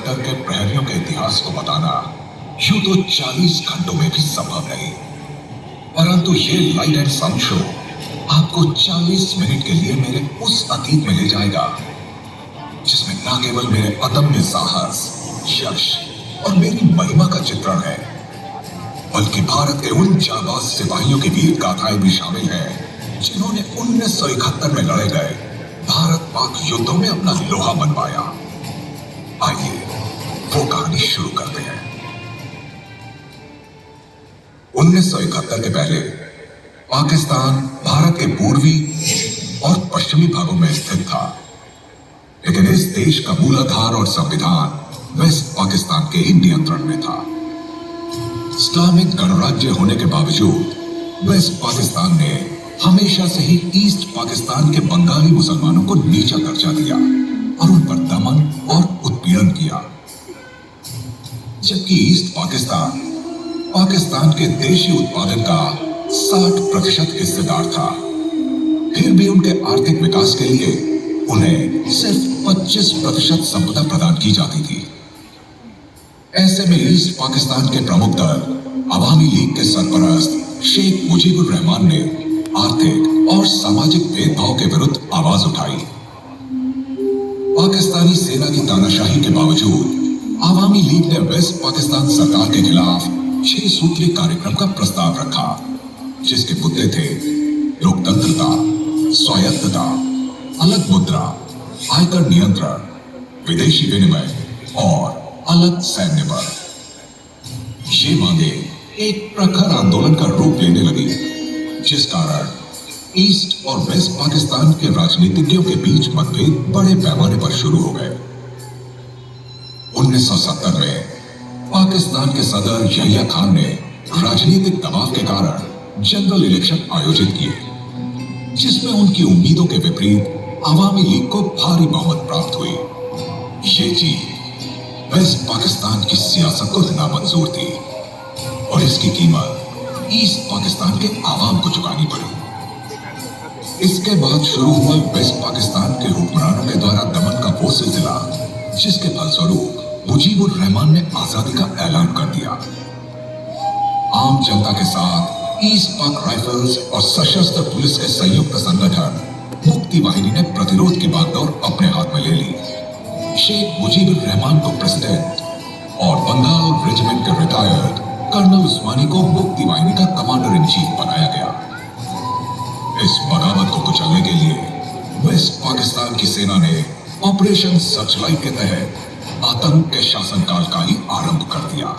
Sector के प्रहरियों के इतिहास को बताना यूं तो 40 घंटों में भी संभव नहीं, परंतु ये लाइट एंड साउंड शो आपको 40 मिनट के लिए मेरे उस अतीत में ले जाएगा जिसमें न केवल मेरे अदम्य साहस, यश और मेरी महिमा का चित्रण है, बल्कि भारत के उन जाबाज सिपाहियों की वीर गाथाएं भी शामिल हैं जिन्होंने 1971 में लड़े गए भारत पाक युद्धों में अपना लोहा मनवाया। आइए वो कहानी शुरू करते हैं। 1971 के पहले पाकिस्तान भारत के पूर्वी और पश्चिमी भागों में स्थित था, लेकिन इस देश का मूलाधार और संविधान वेस्ट पाकिस्तान के ही नियंत्रण में था। इस्लामिक गणराज्य होने के बावजूद वेस्ट पाकिस्तान ने हमेशा से ही ईस्ट पाकिस्तान के बंगाली मुसलमानों को नीचा दर्जा दिया और उन पर दमन और उत्पीड़न किया, जबकि ईस्ट पाकिस्तान पाकिस्तान के देशी उत्पादन का 60% हिस्सेदार था। फिर भी उनके आर्थिक विकास के लिए उन्हें सिर्फ 25% संपदा प्रदान की जाती थी। ऐसे में ईस्ट पाकिस्तान के प्रमुख दल अवामी लीग के सरपरस्त शेख मुजीबुर रहमान ने आर्थिक और सामाजिक भेदभाव के विरुद्ध आवाज उठाई। पाकिस्तानी सेना की तानाशाही के बावजूद अवामी लीग ने वेस्ट पाकिस्तान सरकार के खिलाफ 6 सूत्रीय कार्यक्रम का प्रस्ताव रखा, जिसके मुद्दे थे लोकतंत्रता, स्वायत्तता, अलग मुद्रा, आयकर नियंत्रण, विदेशी विनिमय और अलग सैन्य बल। ये मांगे एक प्रखर आंदोलन का रूप लेने लगी, जिस कारण ईस्ट और वेस्ट पाकिस्तान के राजनीतिज्ञों के बीच मतभेद बड़े पैमाने पर शुरू हो गए। 1970 में पाकिस्तान के सदर यहिया खान ने राजनीतिक दबाव के कारण जनरल इलेक्शन आयोजित किए, जिसमें उनकी उम्मीदों के विपरीत अवामी लीग को भारी बहुमत प्राप्त हुई। ये जीत वेस्ट पाकिस्तान की सियासत को नामंजूर थी और इसकी कीमत ईस्ट पाकिस्तान के आवाम को चुकानी पड़ी। इसके बाद शुरू हुआ वेस्ट पाकिस्तान के हुक्मरानों के द्वारा दमन का वो सिलसिला, जिसके फलस्वरूप मुजीबुर रहमान ने आजादी का ऐलान कर दिया। आम जनता के साथ ईस्ट पाक राइफल्स और सशस्त्र पुलिस के संयुक्त संगठन मुक्ति वाहिनी ने प्रतिरोध की बागडोर अपने हाथ में ले ली। शेख मुजीबुर रहमान को प्रेसिडेंट और बंगाल रेजिमेंट के रिटायर्ड कर्नल उस्मानी को मुक्ति वाहिनी का कमांडर इन चीफ बनाया गया। इस बगावत को कुचलने के लिए वेस्ट पाकिस्तान की सेना ने ऑपरेशन सर्चलाइट के तहत आतंक के शासनकाल का ही आरंभ कर दिया।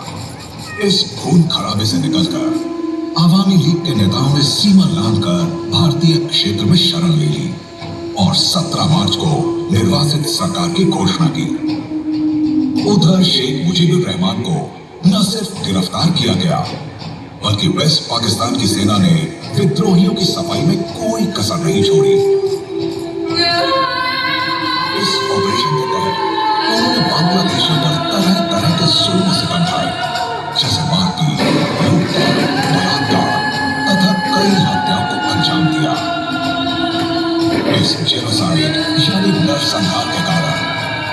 इस खून खराबे से निकलकर अवामी लीग के नेताओं ने सीमा लांघकर भारतीय क्षेत्र में शरण ले ली और 17 मार्च को निर्वासित सरकार की घोषणा की। उधर शेख मुजीबुर रहमान को न सिर्फ गिरफ्तार किया गया, बल्कि वेस्ट पाकिस्तान की सेना ने विद्रोहियों की सफाई में कोई कसर नहीं छोड़ी। इस ऑपरेशन के तहत उन्होंने बांग्लादेशियों पर तरह तरह के जुल्म सितम ढाए, जैसे मारपीट, लूटपाट, बलात्कार तथा कई हत्याओं को अंजाम दिया। इस जेनोसाइड यानी नरसंहार के कारण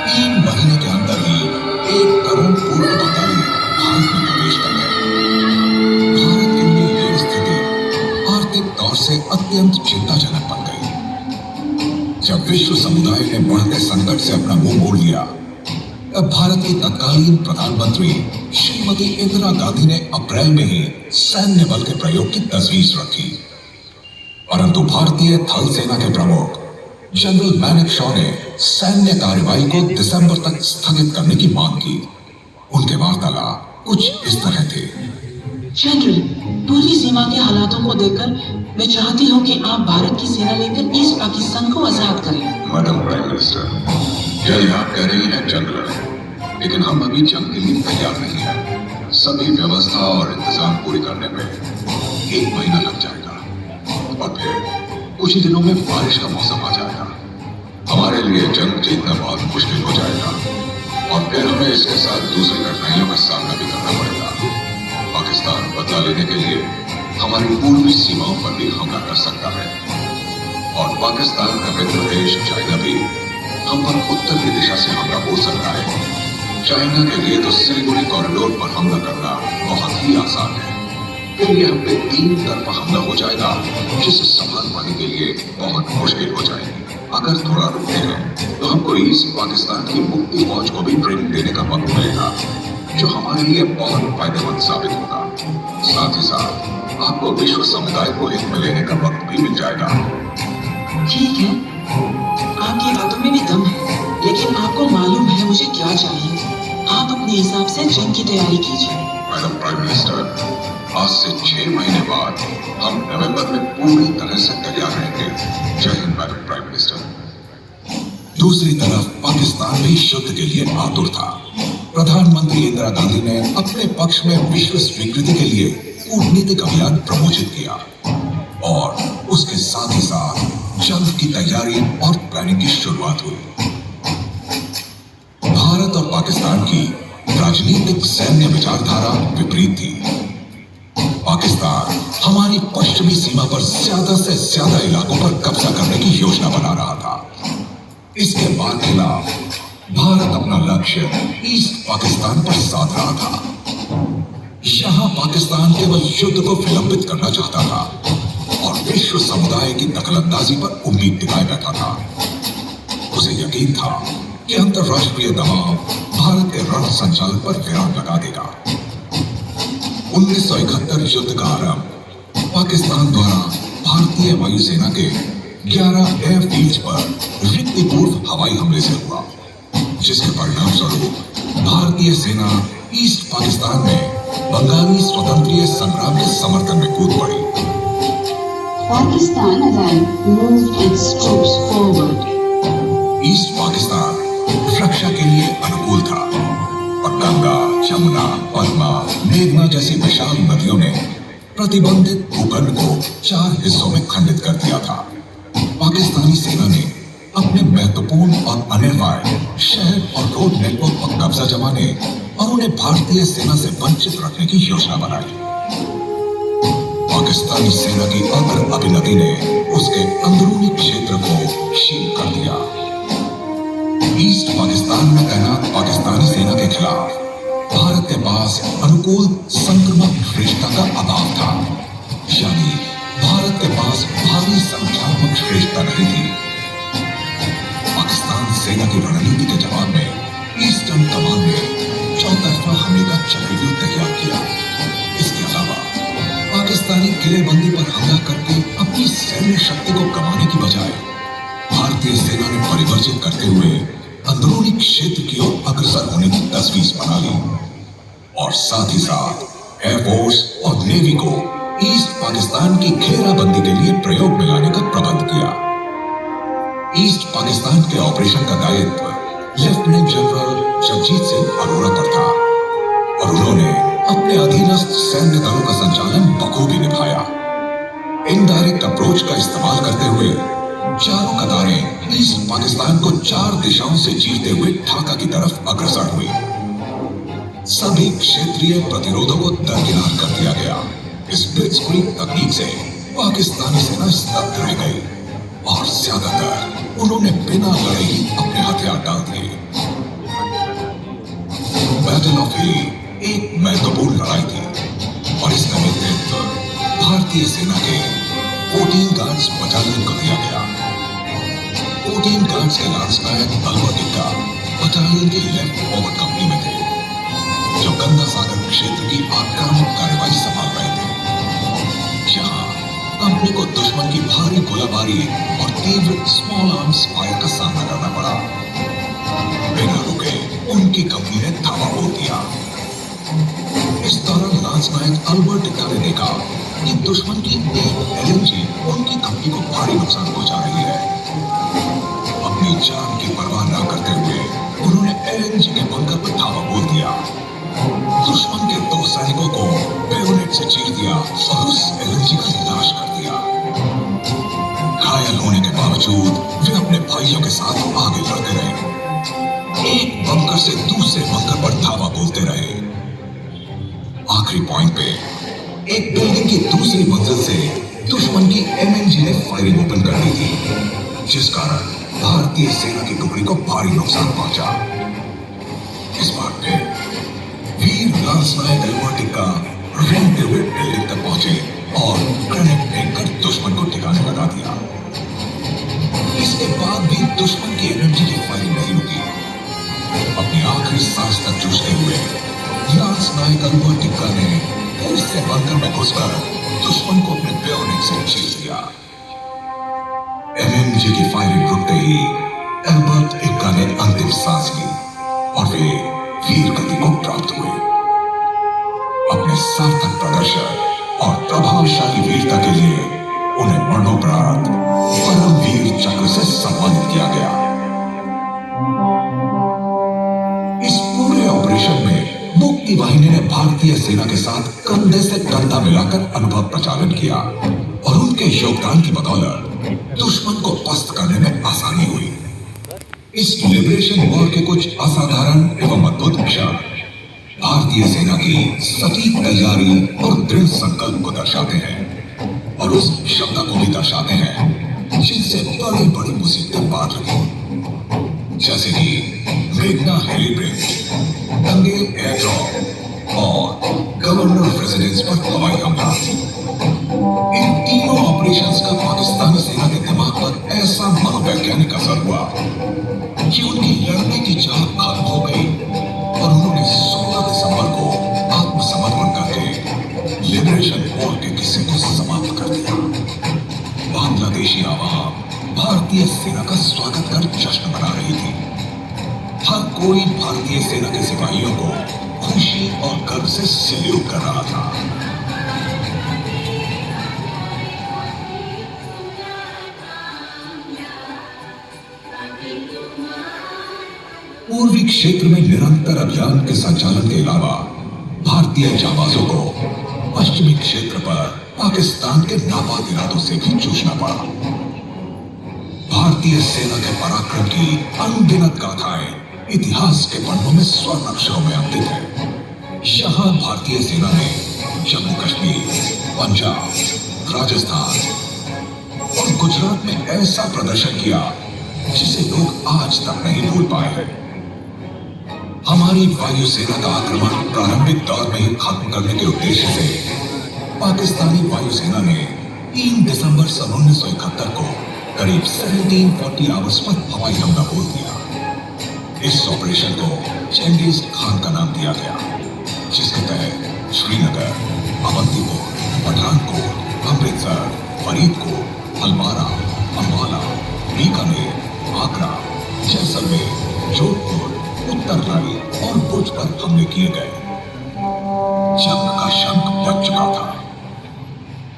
3 महीने के अंदर ही 1 करोड़ पूर्व बंगाली भारत में प्रवेश कर गए। भारत के लिए यह स्थिति आर्थिक तौर से अत्यंत चिंताजनक बन गई। जब विश्व समुदाय ने बढ़ते संकट से अपना मुंह मोड़ लिया, तब भारत की तत्कालीन प्रधानमंत्री श्रीमती इंदिरा गांधी ने अप्रैल में ही सैन्य बल के प्रयोग की तजवीज रखी, परंतु भारतीय थल सेना के प्रमुख जनरल मैनेकशॉ ने सैन्य कार्रवाई को दिसंबर तक स्थगित करने की मांग की। उनके वार्तालाप कुछ इस तरह थे। जनरल, पूरी सीमा के हालातों को देखकर मैं चाहती हूँ कि आप भारत की सेना लेकर ईस्ट पाकिस्तान को आजाद करें। मैडम प्राइम मिनिस्टर, यही आप कह रही हैं जनरल, लेकिन हम अभी जंग के लिए तैयार नहीं हैं। सभी व्यवस्था और इंतजाम पूरी करने में 1 महीना लग जाएगा और फिर कुछ ही दिनों में बारिश का मौसम आ जाएगा। हमारे लिए जंग जीतना बहुत मुश्किल हो जाएगा और फिर हमें इसके साथ दूसरी कठिनाइयों का सामना भी करना पड़ेगा। पाकिस्तान बदला लेने के लिए हमारी पूर्वी सीमाओं पर भी हमला कर सकता है और पाकिस्तान का मित्र देश चाइना भी हम पर उत्तर की दिशा से हमला बोल सकता है। चाइना के लिए तो सिलीगुड़ी कॉरिडोर पर हमला करना बहुत ही आसान है। फिर ये हम पे 3 तरफा हमला हो जाएगा, जिसे संभाल पाने के लिए बहुत मुश्किल हो जाएगी। अगर थोड़ा रुकते हैं तो हमको ईस्ट पाकिस्तान की मुक्ति फौज को भी ट्रेनिंग देने का वक्त मिलेगा, जो हमारे लिए बहुत फायदेमंद साबित होगा। साथ ही साथ आपको विश्व समुदाय को हित में लेने का वक्त भी मिल जाएगा। ठीक है, आपकी बातों में भी दम है, लेकिन आपको मालूम है मुझे क्या चाहिए। आप अपने हिसाब से जंग की तैयारी कीजिए। मैडम प्राइम मिनिस्टर, आज से 6 महीने बाद हम नवंबर में पूरी तरह से तैयार रहेंगे। जय हिंद मैडम प्राइम मिनिस्टर। दूसरी तरफ पाकिस्तान भी युद्ध के लिए आतुर था। प्रधानमंत्री इंदिरा गांधी ने अपने पक्ष में विश्व स्वीकृति के लिए कूटनीतिक अभियान प्रमोचित किया और उसके साथ ही साथ जंग की तैयारी और प्लानिंग की शुरुआत हुई। भारत और पाकिस्तान की राजनीतिक सैन्य विचारधारा विपरीत थी। पाकिस्तान हमारी पश्चिमी सीमा पर ज्यादा से ज्यादा इलाकों पर कब्जा करने की योजना बना रहा था। इसके बाद खिलाफ भारत अपना लक्ष्य ईस्ट पाकिस्तान पर साध रहा था। यहां पाकिस्तान केवल युद्ध को विलंबित करना चाहता था और विश्व समुदाय की दखलंदाजी पर उम्मीद टिकाए बैठा था। उसे यकीन था कि अंतरराष्ट्रीय दबाव भारत के रण संचालन पर विराम लगा देगा। 1971 युद्ध का आरंभ पाकिस्तान द्वारा भारतीय वायुसेना के 11 एयरफील्ड्स पर रिक्तिपूर्व हवाई हमले से हुआ, जिसके परिणाम स्वरूप भारतीय सेना ईस्ट पाकिस्तान में बंगाली स्वतंत्रता संग्राम के समर्थन में कूद पड़ी। Pakistan then moved its troops forward. East Pakistan रक्षा के लिए अनुकूल था और गंगा, यमुना, पद्मा, मेघना जैसी विशाल नदियों ने प्रतिबंधित भूखंड को 4 हिस्सों में खंडित कर दिया था। पाकिस्तानी सेना ने अपने महत्वपूर्ण और अनिवार्य शहर और रोड नेटवर्क पर कब्जा जमाने और उन्हें भारतीय सेना से वंचित रखने की योजना बनाई। पाकिस्तानी सेना की अग्र अभिनति ने उसके अंदरूनी क्षेत्र को शील कर दिया। ईस्ट पाकिस्तान में तैनात पाकिस्तानी सेना के खिलाफ भारत के पास अनुकूल संक्रमण श्रेष्ठता का अभाव था, यानी भारत के पास भारी संख्यात्मक श्रेष्ठता नहीं थी। पाकिस्तान सेना की रणनीति के जवाब में ईस्टर्न कमान ने चौतरफा हमले का चक्रव्यूह तैयार किया। इसके अलावा पाकिस्तानी किलेबंदी पर हमला करके अपनी सैन्य शक्ति को गंवाने की बजाय भारतीय सेना ने परिवर्तित करते हुए अंदरूनी क्षेत्र की ओर अग्रसर होने की तजवीज बना ली और साथ ही साथ एयरफोर्स और नेवी को ईस्ट पाकिस्तान की घेराबंदी के लिए प्रयोग में लाने का प्रबंध किया। ईस्ट पाकिस्तान के ऑपरेशन का दायित्व लेफ्टिनेंट जनरल जगजीत सिंह अरोड़ा पर था और उन्होंने अपने अधीनस्थ सैन्य दलों का संचालन बखूबी निभाया। इनडायरेक्ट अप्रोच का इस्तेमाल करते हुए चारों कतारें ईस्ट पाकिस्तान को 4 दिशाओं से चीरते हुए ढाका की तरफ अग्रसर हुई। सभी क्षेत्रीय प्रतिरोधों को दरकिनार कर दिया गया। इस ब्लिट्जक्रीग तकनीक से पाकिस्तानी सेना स्तब्ध रह गई और ज्यादातर उन्होंने बिना लड़े ही अपने हथियार डाल दिए। बैटल ऑफ हिली एक महत्वपूर्ण लड़ाई थी और इसका नेतृत्व भारतीय सेना के 14 गार्ड्स बटालियन को दिया गया। 14 गार्ड्स के लांस नायक अल्बर्ट टिक्का बटालियन की लेफ्ट फॉरवर्ड कंपनी में थे, जो गंगा सागर क्षेत्र की आक्रामक कार्रवाई संभाल रहे थे। यहाँ कंपनी को दुश्मन की भारी गोलाबारी और तीव्र स्मॉल आर्म्स फायर का सामना करना पड़ा। बिना रुके उनकी कंपनी ने धावा बोल दिया। इस दौरान लांस नायक अल्बर्ट टिक्का ने देखा कि दुश्मन की एक एलएनजी उनकी कंपनी को भारी नुकसान पहुंचा रही है। अपनी जान की परवाह न करते हुए उन्होंने एलएनजी के बंकर पर धावा बोल दिया। दुश्मन के 2 सैनिकों को बेयोनेट से चीर दिया और उस एलएनजी का नाश कर दिया। घायल होने के बावजूद वे अपने भाइयों के साथ आगे लड़ते रहे। एक बंकर से दूसरे बंकर पर धावा बोलते रहे। आखिरी पॉइंट पे एक बिल्डिंग की दूसरी मंजिल से दुश्मन की एमएनजी ने फायरिंग ओपन कर दी थी, जिस कारण भारतीय सेना की टुकड़ी को भारी नुकसान पहुंचा। इस बार लांस नायक एल्बर्ट टिक्का रेंगते हुए बिल्डिंग तक पहुंचे और ग्रेनेड फेंककर दुश्मन को ठिकाने लगा दिया। इसके बाद भी दुश्मन की एमएमजी की फायरिंग नहीं रुकी। अपनी आखिरी सांस तक जूझते हुए लांस नायक एल्बर्ट टिक्का ने फिर से बंकर में घुसकर दुश्मन को अपने बेयोनेट से चीर दिया। एमएमजी की फायरिंग रुकते ही एल्बर्ट टिक्का ने अंतिम सांस ली और वे वीर गति को प्राप्त हुए। अपने सार्थक प्रदर्शन और प्रभावशाली वीरता के लिए उन्हें मरणोपरांत परमवीर चक्र से सम्मानित किया गया। इस पूरे ऑपरेशन में मुक्ति वाहिनी ने भारतीय सेना के साथ कंधे से कंधा मिलाकर अनुभव प्रचालन किया और उनके योगदान की बदौलत दुश्मन को पस्त करने में आसानी हुई। इस लिबरेशन वॉर के कुछ असाधारण एवं अद्भुत क्षण भारतीय सेना की सटीक तैयारी और दृढ़ संकल्प को दर्शाते हैं और उस क्षमता को भी दर्शाते हैं जिनसे बड़ी बड़ी मुसीबतें पार लगी, जैसे कि मेघना हेली ब्रिज, दंगेल एयर ड्रॉप और गवर्नर रेजिडेंस पर हवाई हमला। इन तीनों ऑपरेशंस का पाकिस्तानी सेना के दिमाग पर ऐसा मनोवैज्ञानिक असर हुआ कि उनकी लड़ने की चाह खत्म हो गई और उन्होंने 16 दिसंबर को आत्मसमर्पण करके लिबरेशन वॉर के किस्से को समाप्त कर दिया। बांग्लादेशी आवाम भारतीय सेना का स्वागत कर जश्न मना रही थी। हर कोई भारतीय सेना के सिपाहियों को खुशी और गर्व से सैल्यूट कर रहा था। पूर्वी क्षेत्र में निरंतर अभियान के संचालन के अलावा भारतीय जाबाजों को पश्चिमी क्षेत्र पर पाकिस्तान के नापाक इरादों से भी जूझना पड़ा। भारतीय सेना के पराक्रम की अनगिनत गाथाएं इतिहास के पन्नों में स्वर्ण अक्षरों में अंकित है। यहाँ भारतीय सेना ने जम्मू कश्मीर, पंजाब, राजस्थान और गुजरात में ऐसा प्रदर्शन किया जिसे लोग आज तक नहीं भूल पाए हैं। हमारी वायुसेना का आक्रमण प्रारंभिक दौर में ही खत्म करने के उद्देश्य से पाकिस्तानी वायुसेना ने 3 दिसंबर सन 1971 को करीब 1740 आवर्स पर हवाई हमला बोल दिया। इस ऑपरेशन को चेंगिस खान का नाम दिया गया, जिसके तहत श्रीनगर, अवंतीपुर, पठानकोट, अमृतसर, फरीदकोट, हलमारा, अम्बाला, बीकानेर, आगरा, जैसलमेर, जोधपुर, उत्तरलाई और भुज पर हमले किए गए। जंग का शंख बज चुका था।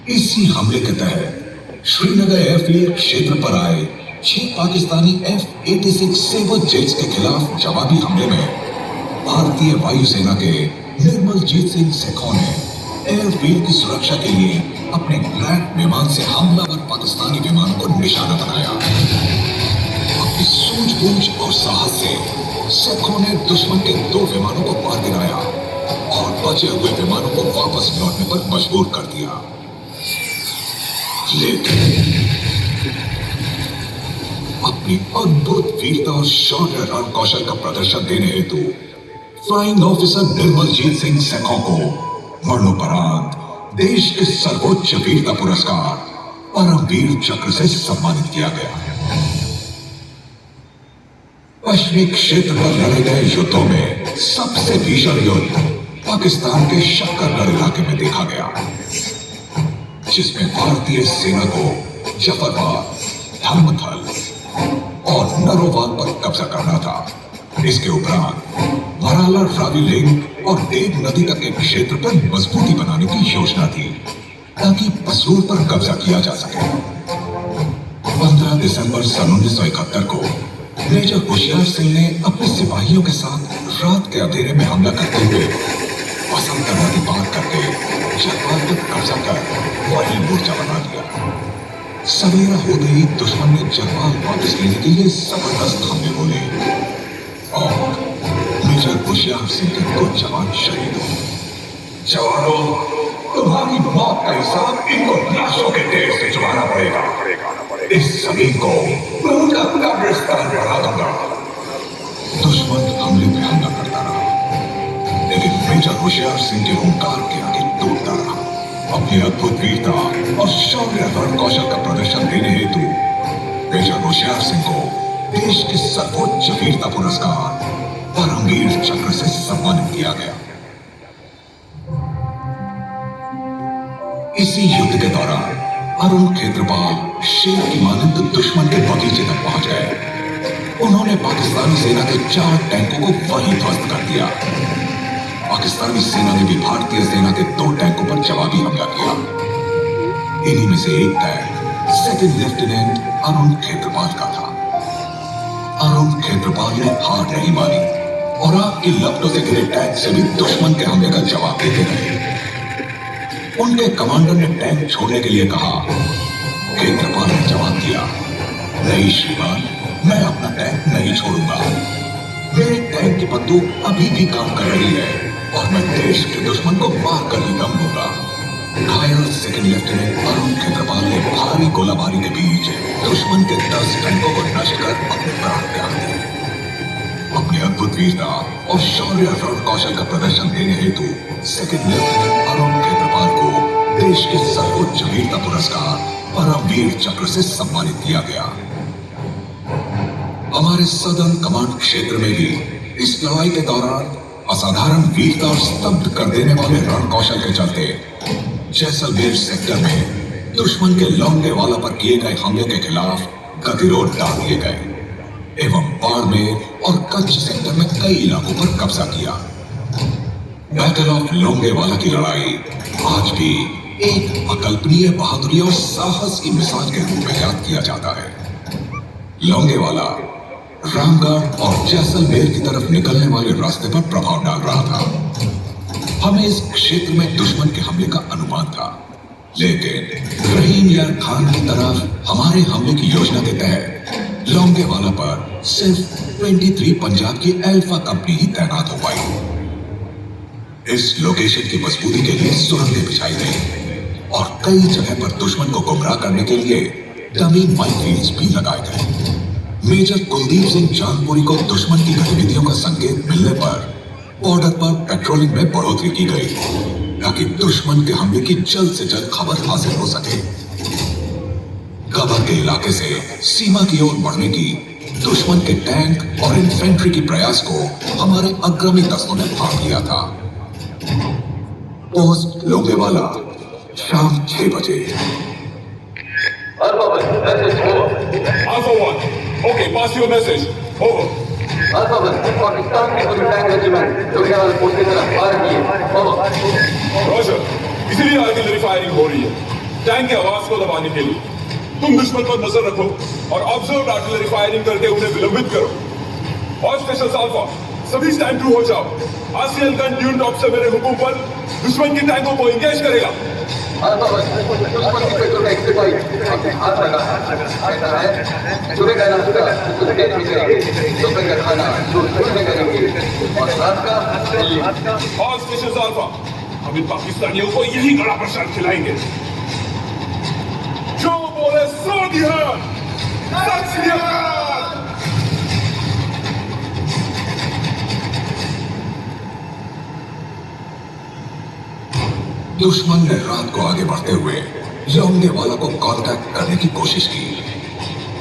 इसी हमले के तहत श्रीनगर एयरफील्ड क्षेत्र पर आए 6 पाकिस्तानी F-86 सेबर जेट्स के खिलाफ जवाबी हमले में भारतीय वायुसेना के निर्मलजीत सिंह सेखों ने एयरफील्ड की सुरक्षा के लिए अपने ब्लैक विमान से हमलावर पाकिस्तानी विमानों को निशाना बनाया। अपनी सूझबूझ और साहस से सेखों ने दुश्मन के 2 विमानों को मार गिराया और बचे हुए विमानों को वापस लौटने पर मजबूर कर दिया। लेकिन अपनी अद्भुत वीरता और शौर्य रण कौशल का प्रदर्शन देने हेतु फ्लाइंग ऑफिसर निर्मलजीत सिंह सेखों को मरणोपरांत देश के सर्वोच्च वीरता पुरस्कार परमवीर चक्र से सम्मानित किया गया। पश्चिमी क्षेत्र पर लड़े गए युद्धों में सबसे भीषण युद्ध पाकिस्तान के शक्करगढ़ इलाके में देखा गया, जिसमें भारतीय सेना को जफरवाल, धर्मथल और नरोवाल पर कब्जा करना था। इसके उपरांत मराला, रावी लिंक और देव नदी तक के क्षेत्र पर मजबूती बनाने की योजना थी ताकि पसरूर पर कब्जा किया जा सके। 15 दिसंबर सन 1971 को मेजर होशियार सिंह ने अपने सिपाहियों के साथ रात के अंधेरे में हमला करते हुए बसंत नदी पार करके जलवाल पर कब्जा कर वही मोर्चा बना दिया। सवेरा होते ही दुश्मन ने जलवाल वापस लेने के लिए जबरदस्त हमले बोले और मेजर होशियार सिंह के कुछ जवान शहीद हुए। जवानों, तुम्हारी मौत का हिसाब इनको लाशों के ढेर से चुकाना पड़ेगा। इस जमीन को मैं उनका कब्रिस्तान बना दूंगा। दुश्मन हमले पे हमला करता रहा, लेकिन मेजर होशियार सिंह के हुंकार के आगे टूटता रहा। अपनी अद्भुत वीरता और शौर्य रण कौशल का प्रदर्शन देने हेतु मेजर होशियार सिंह को देश के सर्वोच्च वीरता पुरस्कार परमवीर चक्र से सम्मानित किया गया। इसी युद्ध के दौरान अरुण खेत्रपाल शेर की मानंद दुश्मन के बगीचे तक पहुंच गए। उन्होंने पाकिस्तानी सेना के 4 टैंकों को वहीं ध्वस्त कर दिया। पाकिस्तानी सेना ने भी भारतीय सेना के 2 टैंकों पर जवाबी हमला किया। इन्हीं में से एक tank second lieutenant Arun Khetarpal का था। अरुण खेत्रपाल ने हार नहीं मानी और आग की लपटों से घिरे टैंक से भी दुश्मन के हमले का जवाब देते रहे। उनके कमांडर ने टैंक छोड़ने के लिए कहा। खेत्रपाल ने जवाब दिया, नहीं श्रीमान, मैं अपना टैंक नहीं छोड़ूंगा। मेरे टैंक की बंदूक अभी भी काम कर रही है और मैं देश के दुश्मन को मार कर ही दम लूंगा। घायल सेकंड लेफ्टिनेंट अरुण खेत्रपाल ने भारी गोलाबारी के बीच दुश्मन के 10 टैंकों को नष्ट कर अपने प्राण त्याग दिए। अपनी अद्भुत वीरता और शौर्य रण कौशल का प्रदर्शन देने हेतु सेकंड लेफ्टिनेंट अरुण खेत्रपाल को देश के सर्वोच्च वीरता पुरस्कार परमवीर चक्र से सम्मानित किया गया। हमारे सदर्न कमांड क्षेत्र में भी इस लड़ाई के दौरान असाधारण वीरता और स्तब्ध कर देने वाले रण कौशल के चलते जैसलमेर सेक्टर में दुश्मन के लोंगेवाला पर किए गए हमले के खिलाफ गतिरोध डाल दिए गए एवं बाड़मेर और कच्छ सेक्टर में कई इलाकों पर कब्जा किया। बैटल ऑफ लोंगेवाला की लड़ाई आज भी एक अकल्पनीय बहादुरी और साहस की मिसाल के रूप में याद किया जाता है। लोंगेवाला रामगढ़ और जैसलमेर की तरफ निकलने वाले रास्ते पर प्रभाव डाल रहा था। हमें इस क्षेत्र में दुश्मन के हमले का अनुमान था, लेकिन रहीम यार खान की तरफ हमारे हमले की योजना के तहत लोंगेवाला पर सिर्फ 23 पंजाब की अल्फा कंपनी ही तैनात हो पाई। इस लोकेशन की मजबूती के लिए सुरंगें बिछाई गई और कई जगह पर दुश्मन को गुमराह करने के लिए डमी माइनफील्ड्स भी लगाए गए। मेजर कुलदीप सिंह चांदपुरी को दुश्मन की गतिविधियों का संकेत मिलने पर बॉर्डर पर पेट्रोलिंग में बढ़ोतरी की गई ताकि दुश्मन के हमले की जल्द से जल्द खबर हासिल हो सके। गबर के इलाके से सीमा की ओर बढ़ने की दुश्मन के टैंक और इन्फेंट्री की प्रयास को हमारे अग्रमी दस्तों ने भाग लिया था। पोस्ट लोंगेवाला शाम 6 बजे। Alpha 1, okay, pass your message. Over. Alpha 1, Pakistan की कोई टैंक रेजिमेंट लोंगेवाला पोस्ट की तरफ आ रही है। ओवर। Roger. इसीलिए आर्टिलरी फायरिंग हो रही है टैंक की आवाज को दबाने के लिए। तुम दुश्मन पर नजर रखो और ऑब्जर्व आर्टिलरी फायरिंग करके उन्हें विलंबित करो। ऑल स्टेशन अल्फा, सभी स्टैंड टू हो जाओ। आरसीएल गन ट्यून टॉप से मेरे हुक्म पर दुश्मन की टैंकों को एंगेज करेगा। अल्फा 1, दुश्मन की पेट्रोल टैंक से भाई अपने हाथ लगा ऐसा है सुबह का नाश्ता कुछ देर में करेंगे, दोपहर का खाना सुबह में करेंगे और रात का ऑल स्टेशन अल्फा, हम इन पाकिस्तानियों को यही गड़ा प्रसाद खिलाएंगे। जो बोले सो दिया। सत श्री अकाल। दुश्मन ने रात को आगे बढ़ते हुए लोंगेवाला को कांटेक्ट करने की कोशिश की,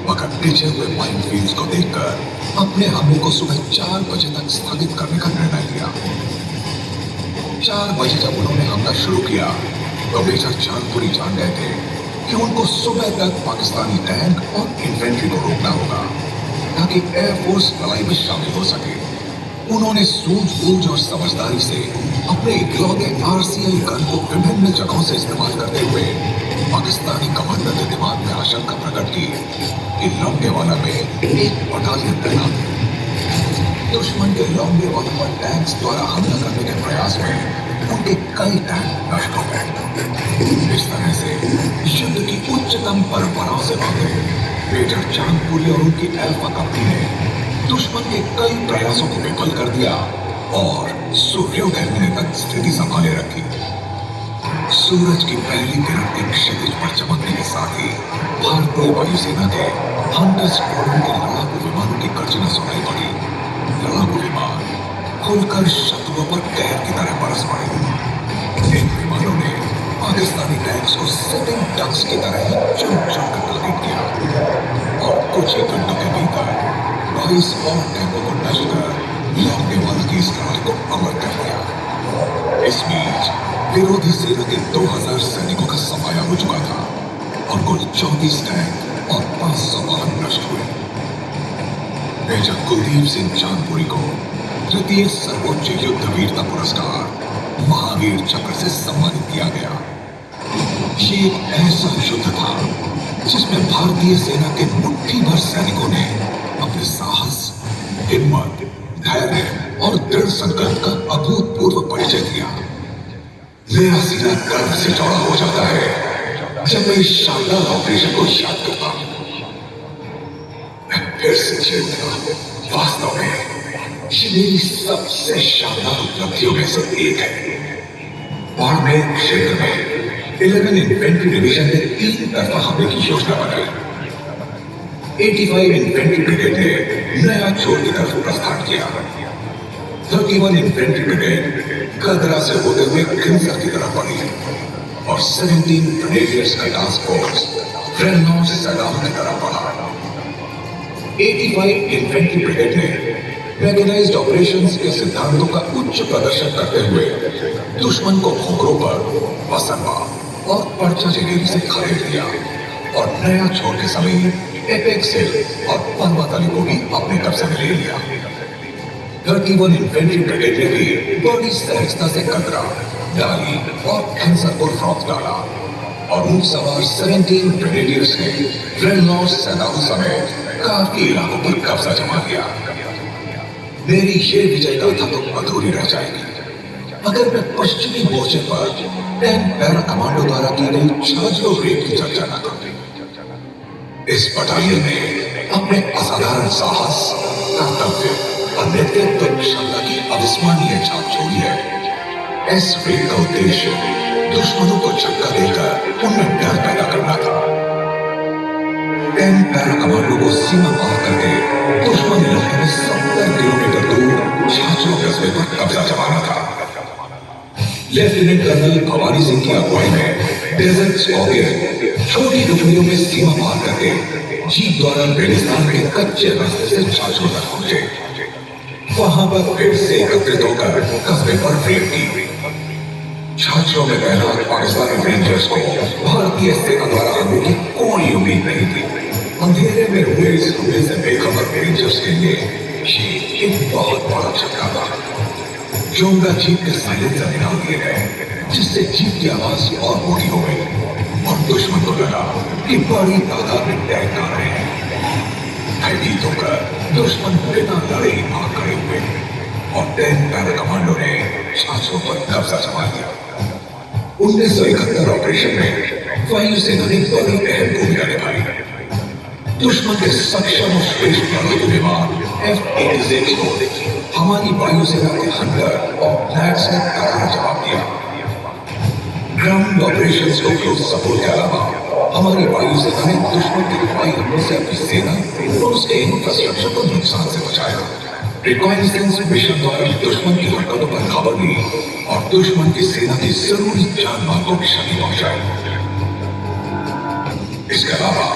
मगर पीछे हुए माइनफील्ड्स को देखकर अपने हमले को सुबह 4 बजे तक स्थगित करने का निर्णय लिया। 4 बजे जब उन्होंने हमला शुरू किया तो मेजर चांदपुरी जान गए थे कि उनको सुबह तक पाकिस्तानी टैंक और इन्फेंट्री को रोकना होगा ताकि एयरफोर्स लड़ाई में शामिल हो सके। उन्होंने सूझबूझ और समझदारी से अपने इकलौते आरसीएल गन को विभिन्न जगहों से इस्तेमाल करते हुए पाकिस्तानी कमांडर के दिमाग में आशंका प्रकट की कि लोंगेवाला में एक बटालियन तैनात है। दुश्मन के लोंगेवाला पर टैंक्स द्वारा हमला करने के प्रयास में उनके कई टैंक नष्ट हो गए। इस तरह से युद्ध की उच्चतम परंपराओं से वाकिफ मेजर चांदपुरी और उनकी अल्फा कंपनी ने दुश्मन के कई प्रयासों को विफल कर दिया और सूर्योदय होने तक स्थिति संभाले रखी। सूरज की पहली किरण के क्षितिज पर चमकने के साथ ही भारतीय वायुसेना के हंटर स्क्वाड्रन के लड़ाकू विमानों की गर्जना सुनाई पड़ी। लड़ाकू विमान खुलकर शत्रु जंगों पर कहर की तरह बरस पड़े। इन विमानों ने पाकिस्तानी टैंक्स को सिटिंग डक्स की तरह ही चुन चुन कर टारगेट किया और कुछ ही घंटों के भीतर 22 और टैंकों को नष्ट कर लौटने वालों की इस लड़ाई को अमर कर दिया। इस बीच विरोधी सेना के 2000 सैनिकों का सफाया हो चुका था और कुल 34 टैंक और 500 वाहन नष्ट हुए। मेजर कुलदीप सिंह चांदपुरी को तृतीय सर्वोच्च युद्ध वीरता पुरस्कार महावीर चक्र से सम्मानित किया गया। ये एक ऐसा युद्ध था जिसमें भारतीय सेना के मुट्ठी भर सैनिकों ने अपने साहस, हिम्मत, धैर्य और दृढ़ संकल्प का अभूतपूर्व परिचय दिया। मेरा सीना गर्व से चौड़ा हो जाता है जब मैं इस शानदार ऑपरेशन को याद करता हूं। मैं फिर से चेतना हूं। वास्तव में ये मेरी सबसे शानदार उपलब्धियों में से एक है। बाड़मेर क्षेत्र में 11 इन्फेंट्री डिवीजन ने 3 तरफा हमले की योजना बनाई। 85 इन्फेंट्री ब्रिगेड ने नया छोर की तरफ प्रस्थान किया। 31 इन्फेंट्री ब्रिगेड कदरा से होते हुए खिंसर की तरफ बढ़ी और 17 ग्रेनेडियर्स का टास्क फोर्स रेनॉल्ड सैलाब की तरफ बढ़ा। 85 इन्फेंट्री ब्रिगेड ने मैकेनाइज्ड ऑपरेशंस के सिद्धांतों का उच्च प्रदर्शन करते हुए दुश्मन को खोखरों पर बसरवा और पर्चा जगेरी से खदेड़ दिया और नया छोर के समीप एपेक्स हिल और पर्वत अली को भी अपने कब्जे में ले लिया। 31 इन्फेंट्री ब्रिगेड ने भी बड़ी सहजता से कदरा, डाली और खंसरपुर फ्रॉक डाला और उन सवार 17 ग्रेनेडियर्स ने रेनॉल्ड सैलाब समेत काफी इलाकों पर कब्जा जमा लिया। मेरी ये विजय गाथा तो अधूरी रह जाएगी अगर मैं पश्चिमी मोर्चे पर 10 पैरा कमांडो द्वारा की गई छाजलो रेड की चर्चा न करूं। इस बटालियन ने अपने असाधारण साहस, कर्तव्य और नेतृत्व क्षमता की अविस्मरणीय छाप छोड़ी है। इस रेड का उद्देश्य दुश्मनों को झटका देकर उनमें डर पैदा करना था। 10 पैरा कमांडो को सीमा पार करके दुश्मन इलाके में 70 किलोमीटर दूर छाछो कस्बे पर कब्जा जमाना था। लेफ्टिनेंट कर्नल भवानी सिंह की अगुवाई में डेजर्ट स्कॉर्पियन छोटी टुकड़ियों में सीमा पार करके जीप द्वारा रेगिस्तान के कच्चे रास्ते से छाछो तक पहुंचे। वहां पर फिर से एकत्रित होकर कस्बे पर रेड की। छाछों में तैनात पाकिस्तानी रेंजर्स को भारतीय सेना द्वारा हमले की कोई उम्मीद नहीं थी। अंधेरे में हुए इस हमले से बेखबर रेंजर्स के लिए ये एक बहुत बड़ा झटका था। जोंगा जीप के साइलेंसर निकाल दिए गए जिससे जीप की आवाज और मोटी हो गई और दुश्मन को लगा कि बड़ी तादाद में टैंक आ रहे हैं। भयभीत होकर दुश्मन बिना लड़े ही भाग खड़े हुए और 10 पैरा कमांडो ने छाछों पर कब्जा जमा लिया। 1971 ऑपरेशन में वायुसेना ने बड़ी अहम भूमिका निभाई। दुश्मन के सक्षम और श्रेष्ठ लड़ाकू विमान F-86 को हमारी वायुसेना के हंटर और फ्लैट्स ने करारा जवाब दिया। ग्राउंड ऑपरेशंस को क्लोज सपोर्ट के अलावा हमारी वायुसेना ने दुश्मन के हवाई हमलों से अपनी सेना और उसके इंफ्रास्ट्रक्चर को नुकसान से बचाया। रिकॉइनेसेंस मिशन द्वारा दुश्मन की हरकतों पर खबर ली और दुश्मन की सेना की जरूरी जानमाल को क्षति पहुंचाई। इसके अलावा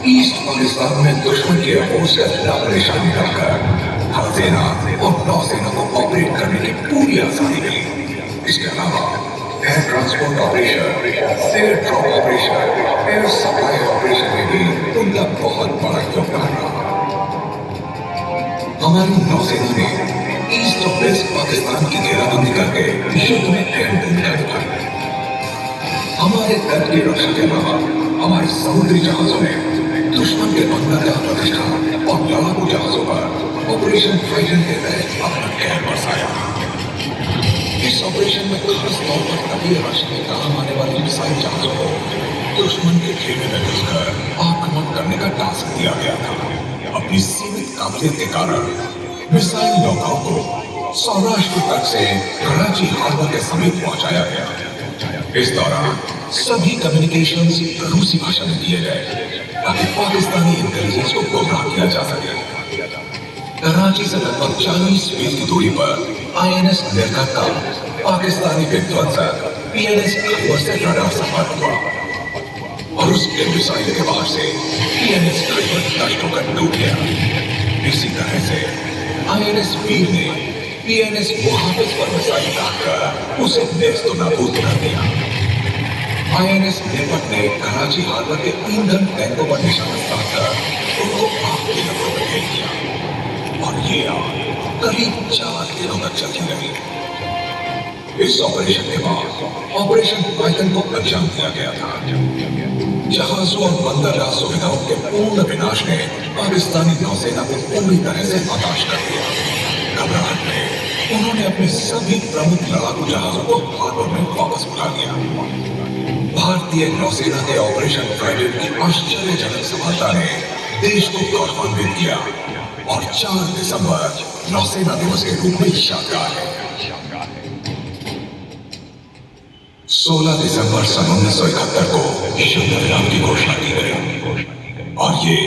ईस्ट पाकिस्तान में दुश्मन के एयरफोर्स का लाभ निशान निकालकर हर सेना और नौसेना को ऑपरेट करने की पूरी आजादी मिली। इसके अलावा air transport operation, air drop operation, air supply operation में भी उनका बहुत बड़ा योगदान रहा। हमारी नौसेना ने ईस्ट और वेस्ट पाकिस्तान की घेराबंदी करके युद्ध में अहम भूमिका निभाई। हमारे तट की रक्षा के अलावा हमारे समुद्री जहाजों ने दुश्मन के बंदरगाह प्रतिष्ठान और लड़ाकू जहाजों पर ऑपरेशन ट्राइडेंट के तहत अपना कहर बरसाया। इस ऑपरेशन में खास तौर पर तटीय रक्षा में काम आने वाले मिसाइल जहाजों को दुश्मन के घेरे में घुसकर आक्रमण करने का टास्क दिया गया था। अपनी सीमित काबिलियत के कारण मिसाइल नौकाओं को सौराष्ट्र तक से कराची हार्बर के समीप पहुंचाया गया। इस दौरान सभी कम्युनिकेशंस रूसी भाषा में दिए गए ताकि पाकिस्तानी इंटेलिजेंस को गुमराह किया जा सके। कराची से लगभग 40 मील की दूरी पर आईएनएस अमेरिका का पाकिस्तानी विध्वंसक पीएनएस खैबर से रडार संपर्क हुआ और उसके मिसाइल के बाहर से पीएनएस खैबर नष्ट होकर डूब गया। इसी तरह से आईएनएस वीर ने पीएनएस मुहाफिज पर मिसाइल दागकर उसे नेस्तो नाबूद कर दिया। आईएनएस नेपट ने कराची हार्बर के 3 घन टैंकों पर निशाना साधकर उनको आग के लपटों में घेर दिया और ये आग करीब 4 दिनों तक चलती रही। इस ऑपरेशन के बाद ऑपरेशन पाइथन को अंजाम दिया गया था। जहाजों और बंदरगाह सुविधाओं के पूर्ण विनाश ने पाकिस्तानी नौसेना को पूरी तरह से हताश कर दिया। घबराहट में उन्होंने अपने सभी प्रमुख लड़ाकू जहाजों को हार्बर में वापस बुला लिया। भारतीय नौसेना के ऑपरेशन ट्राइडेंट की आश्चर्यजनक सफलता ने देश को गौरवान्वित किया और 4 दिसंबर नौसेना दिवस के रूप में यादगार है। 16 दिसंबर सन 1971 को युद्ध विराम की घोषणा की गई और ये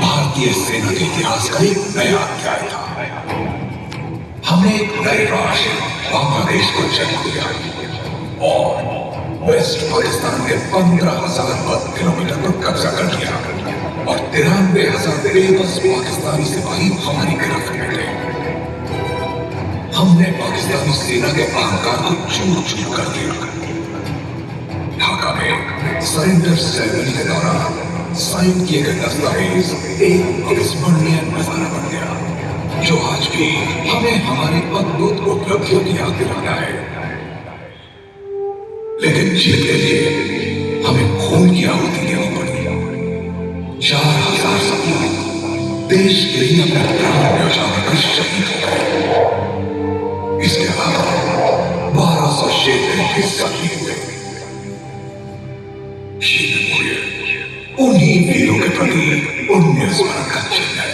भारतीय सेना के इतिहास का एक नया अध्याय था। हमने एक नए राष्ट्र बांग्लादेश को जन्म दिया और वेस्ट पाकिस्तान के 15,000 वर्ग किलोमीटर पर कब्जा कर लिया और 93,000 बेबस पाकिस्तानी सिपाही हमारी गिरफ्त में थे। हमने पाकिस्तानी सेना के अहंकार को चूर चूर कर दिया। ढाका में सरेंडर सेरेमनी के दौरान साइन किए गए दस्तावेज एक अविस्मरणीय नजारा बन गया जो आज भी हमें हमारी अद्भुत उपलब्धियों की याद दिलाता है। लेकिन जीत के लिए हमें खून की आहुति देनी पड़ी। 4,000 सपूत देश के लिए अपना प्राण न्यौछावर कर शहीद हो गए। इसके अलावा 1200 शेर भी जख्मी हुए। उन्हीं वीरों के प्रति पुण्य स्मरण का चिन्ह है।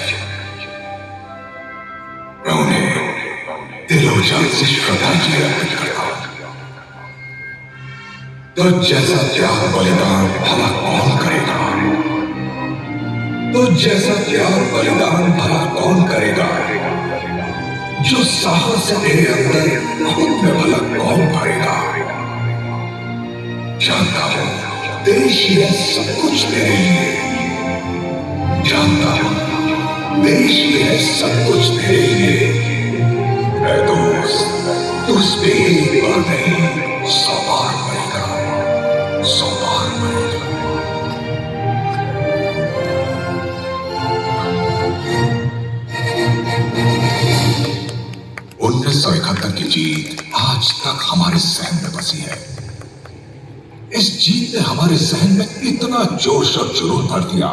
मैं उन्हें दिलोजान से श्रद्धांजलि अर्पित करता हूं। तो जैसा त्याग बलिदान भला कौन करेगा? तो जैसा त्याग बलिदान भला कौन करेगा? जो साहस तेरे अंदर खुद में भला कौन भरेगा? जानता हूं देश ही है सब कुछ तेरे लिए। जानता हूं देश ही है सब कुछ तेरे लिए। ऐ दोस्त तू उस पे एक बार नहीं 100 बार मरेगा, 100 बार मरेगा। 1971 की जीत आज तक हमारे सहन में बसी है। इस जीत ने हमारे जहन में इतना जोश और जुनून भर दिया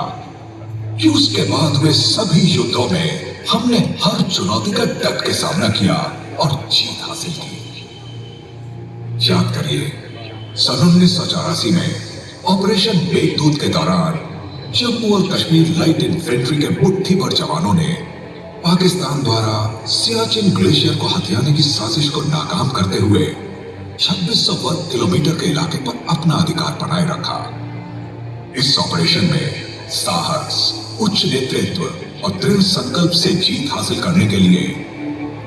कि उसके बाद हुए सभी युद्धों में हमने हर चुनौती का डट के सामना किया और जीत हासिल की। याद करिए सन 1984 में ऑपरेशन मेघदूत के दौरान जम्मू और कश्मीर लाइट इन्फेंट्री के मुट्ठी भर जवानों ने पाकिस्तान द्वारा सियाचिन ग्लेशियर को हथियाने की साजिश को नाकाम करते हुए 2600 वर्ग किलोमीटर के इलाके पर अपना अधिकार बनाए रखा। इस ऑपरेशन में साहस, उच्च नेतृत्व और दृढ़ संकल्प से जीत हासिल करने के लिए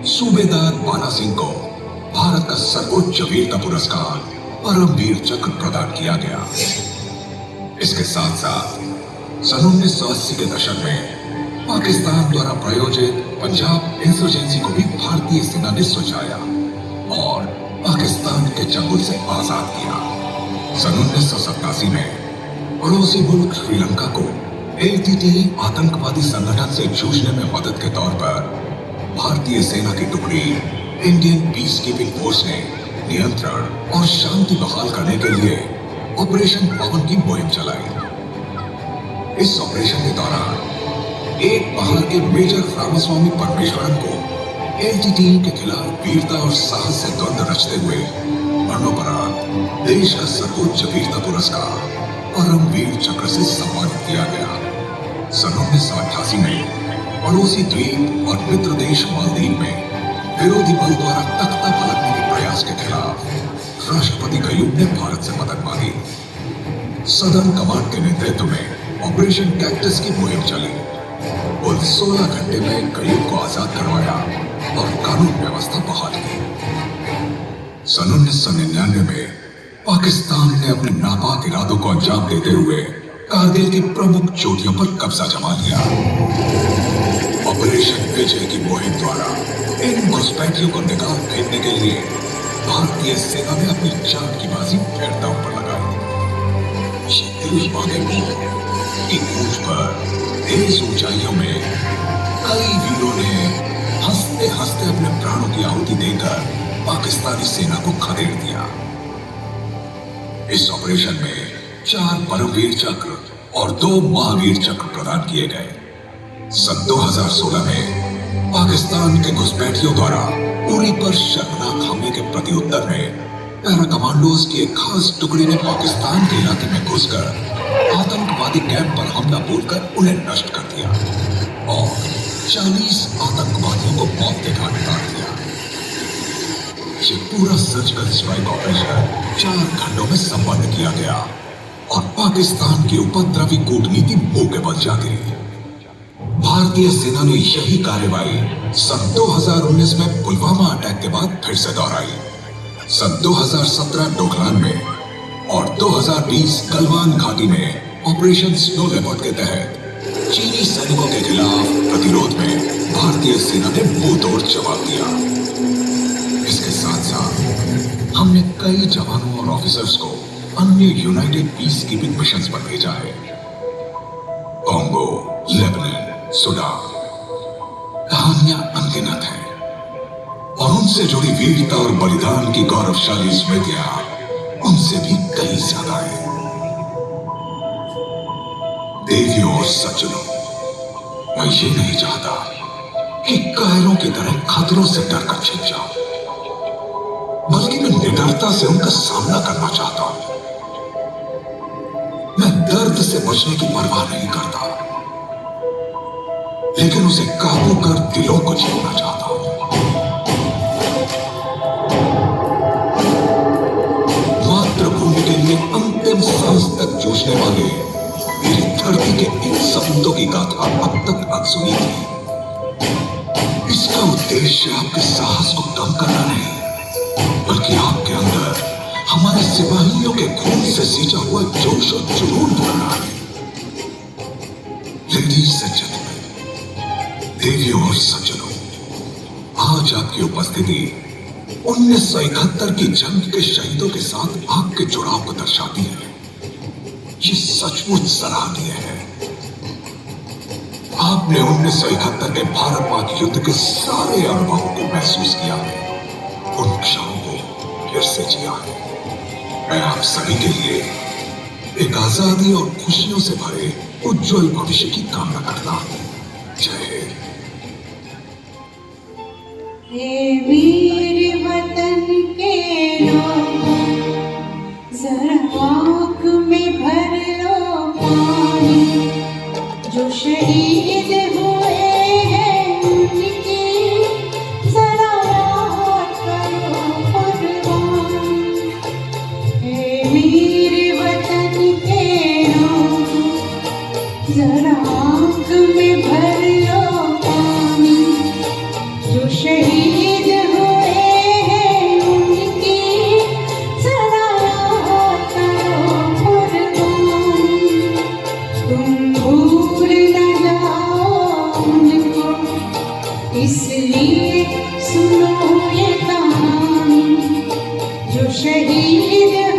सूबेदार बाला सिंह को भारत का सर्वोच्च वीरता पुरस्कार परमवीर चक्र प्रदान किया गया। इसके साथ साथ सन 1980 के दशक में पाकिस्तान द्वारा प्रायोजित पंजाब इंसर्जेंसी को भी भारतीय सेना ने सुझाया और पाकिस्तान के चंगुल से आजाद किया। सन 1987 में पड़ोसी मुल्क श्रीलंका को एलटीटीई आतंकवादी संगठन से जूझने में मदद के तौर पर भारतीय सेना की टुकड़ी इंडियन पीस कीपिंग फोर्स ने नियंत्रण और शांति बहाल करने के लिए ऑपरेशन पवन की मुहिम चलाई। इस ऑपरेशन के दौरान एक पहाड़ के मेजर रामास्वामी परमेश्वरन को एलटीटीई के खिलाफ वीरता और साहस से द्वंद्व रचते हुए मरणोपरांत देश का सर्वोच्च वीरता पुरस्कार परमवीर चक्र से सम्मानित किया गया। सन 1988 में पड़ोसी द्वीप और मित्र देश मालदीव में विरोधी बल द्वारा तख्ता पलटने के प्रयास के खिलाफ राष्ट्रपति कयूब ने भारत से मदद मांगी। सदर्न कमांड के नेतृत्व में ऑपरेशन कैक्टस की मुहिम चली। कुल 16 घंटे में कयूब को आजाद करवाया और कानून व्यवस्था बहाल की। सन 1999 में पाकिस्तान ने अपने नापाक इरादों को अंजाम देते हुए कारगिल की प्रमुख चोटियों पर कब्जा जमा लिया। ऑपरेशन विजय की मुहिम द्वारा इन घुसपैठियों को निकाल फेंकने के लिए भारतीय सेना ने अपनी जान की बाजी फिर दांव पर लगाई। ये दिल मांगे मोह की कूच पर तेज ऊंचाइयों में कई वीरों ने हंसते हंसते अपने प्राणों की आहुति देकर पाकिस्तानी सेना को खदेड़ दिया। इस ऑपरेशन में 4 परमवीर चक्र और 2 महावीर चक्र प्रदान किए गए। सन 2016 में पाकिस्तान के घुसपैठियों द्वारा उरी पर शर्मनाक हमले के प्रत्युत्तर में पैरा कमांडोज की एक खास टुकड़ी ने पाकिस्तान के इलाके में घुसकर आतंकवादी कैंप पर हमला बोलकर उन्हें नष्ट कर दिया और 40 आतंकवादियों को मौत के घाट उतार दिया। ये पूरा सर्जिकल स्ट्राइक ऑपरेशन 4 खंडों में संपन्न किया गया और पाकिस्तान की उपद्रवी कूटनीति मुंह के बल जा गिरी। भारतीय सेना ने यही कार्रवाई सन 2019 में पुलवामा अटैक के बाद फिर से दोहराई। सन 2017 डोकलाम में और 2020 गलवान घाटी में ऑपरेशन स्नो लेपर्ड के तहत चीनी सैनिकों के खिलाफ प्रतिरोध में भारतीय सेना ने मुंह तोड़ जवाब दिया। इसके साथ साथ हमने कई जवानों और ऑफिसर्स को अन्य यूनाइटेड पीस कीपिंग मिशंस पर भेजा है। कॉन्गो, लेबनान, सूडान, कहानियां अनगिनत हैं और उनसे जुड़ी वीरता और बलिदान की गौरवशाली स्मृतियां उनसे भी कई ज्यादा है। देवियों और सज्जनों, मैं ये नहीं चाहता कि कायरों की तरह खतरों से डरकर छिप जाऊं, बल्कि मैं निडरता से उनका सामना करना चाहता हूं। मैं दर्द से बचने की परवाह नहीं करता, लेकिन उसे काबू कर दिलों को जीतना चाहता हूं। मातृभूमि के लिए अंतिम सांस तक जूझने वाले मेरी धरती के इन सपूतों की गाथा अब तक अनसुनी थी। इसका उद्देश्य आपके साहस को कम करना नहीं, बल्कि आपके अंदर हमारे सिपाहियों के खून से सींचा हुआ जोश और जुनून भरना है। लेडीज एंड जेंटलमैन, देवियों और सज्जनों, आज आपकी उपस्थिति 1971 की जंग के शहीदों के साथ आपके जुड़ाव को दर्शाती है। ये सचमुच सराहनीय है। आपने 1971 के भारत पाक युद्ध के सारे अनुभवों को महसूस किया है, उन क्षणों को फिर से जिया है। मैं आप सभी के लिए एक आजादी और खुशियों से भरे उज्जवल भविष्य की कामना करता हूं। जय हिंद। हे वीर वतन के लोगों, जरा आँख में भर लो पानी। जो शहीद हुए हैं उनकी जरा याद करो कुर्बानी। हे वीर वतन के लोगों, जरा आँख में भर लो पानी। जो शहीद हुए हैं उनकी जरा याद करो कुर्बानी। तुम भूल न जाओ उनको, इसलिए सुनो ये कहानी। जो शहीद